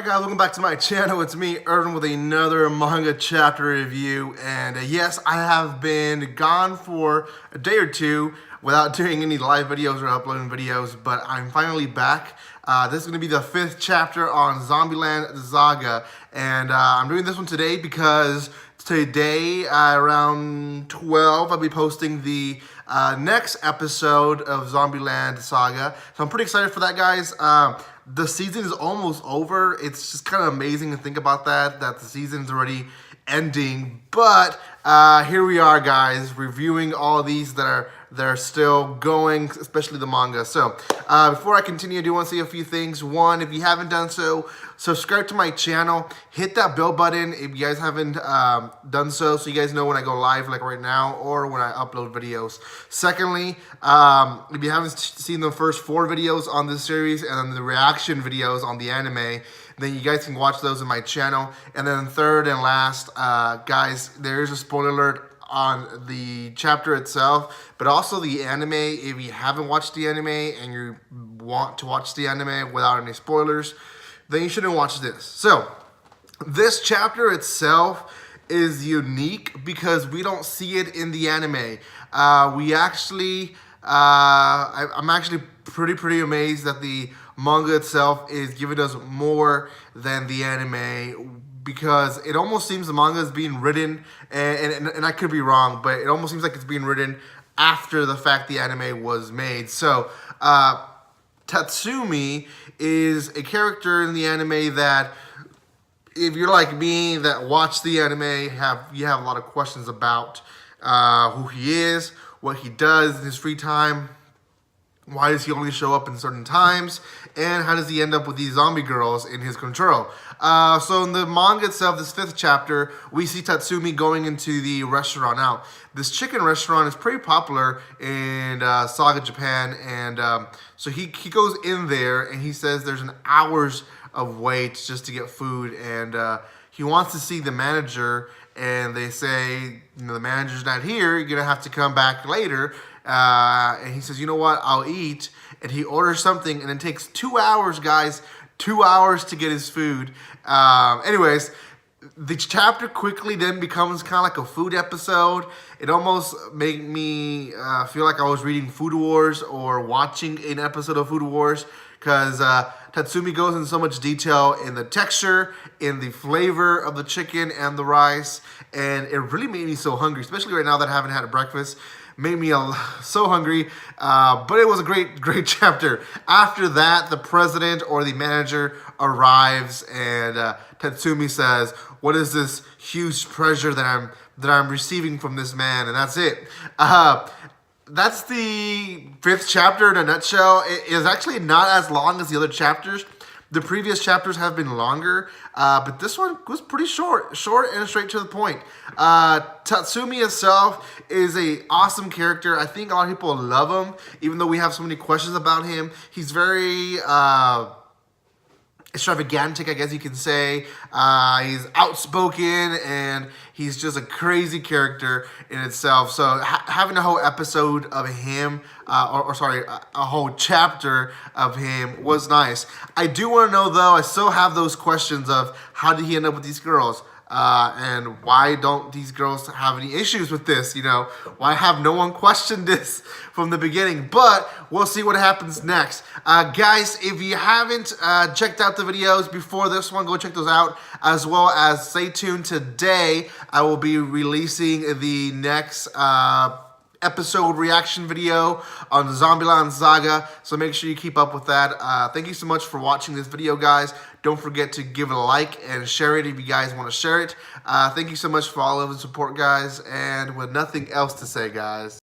Hey guys, welcome back to my channel. It's me, Irvin, with another manga chapter review. And yes, I have been gone for a day or two without doing any live videos or uploading videos, but I'm finally back. This is going to be the 5th chapter on Zombieland Saga, and I'm doing this one today because today, around 12, I'll be posting the next episode of Zombieland Saga. So I'm pretty excited for that, guys. The season is almost over. It's just kind of amazing to think about that the season's already ending. But here we are, guys, reviewing all these that are still going, especially the manga. So before I continue, I do want to say a few things. One, if you haven't done so, subscribe to my channel. Hit that bell button if you guys haven't done so you guys know when I go live, like right now, or when I upload videos. Secondly, if you haven't seen the first 4 videos on this series and then the reaction videos on the anime, then you guys can watch those in my channel. And then third and last, guys, there is a spoiler alert on the chapter itself, but also the anime. If you haven't watched the anime and you want to watch the anime without any spoilers, then you shouldn't watch this. So this chapter itself is unique because we don't see it in the anime. I'm actually pretty amazed that the manga itself is giving us more than the anime, because it almost seems the manga is being written, and I could be wrong, but it almost seems like it's being written after the fact the anime was made. So Tatsumi is a character in the anime that, if you're like me that watch the anime, you have a lot of questions about who he is, what he does in his free time, why does he only show up in certain times, and how does he end up with these zombie girls in his control. So in the manga itself, this 5th chapter, we see Tatsumi going into the restaurant. Now, this chicken restaurant is pretty popular in Saga Japan, and so he goes in there and he says there's an hours of wait just to get food, and he wants to see the manager, and they say, the manager's not here, you're gonna have to come back later. And he says, you know what, I'll eat. And he orders something, and it takes 2 hours, guys, 2 hours to get his food. Anyways, the chapter quickly then becomes kind of like a food episode. It almost made me feel like I was reading Food Wars or watching an episode of Food Wars, because Tatsumi goes in so much detail in the texture, in the flavor of the chicken and the rice, and it really made me so hungry, especially right now that I haven't had a breakfast. Made me so hungry, but it was a great chapter. After that, the president or the manager arrives, and Tatsumi says, "What is this huge treasure that I'm receiving from this man?" And that's it. That's the 5th chapter in a nutshell. It is actually not as long as the other chapters. The previous chapters have been longer, but this one was pretty short and straight to the point. Tatsumi itself is an awesome character. I think a lot of people love him, even though we have so many questions about him. He's very extravagantic, I guess you can say. He's outspoken, and he's just a crazy character in itself. So having a whole episode of him, a whole chapter of him was nice. I do want to know, though, I still have those questions of how did he end up with these girls? And why don't these girls have any issues with this? Why have no one questioned this from the beginning? But we'll see what happens next. Guys, if you haven't checked out the videos before this one, go check those out, as well as stay tuned. Today, I will be releasing the next episode reaction video on Zombieland Saga, so make sure you keep up with that. Thank you so much for watching this video, guys. Don't forget to give it a like and share it if you guys want to share it. Thank you so much for all of the support, guys, and with nothing else to say, guys.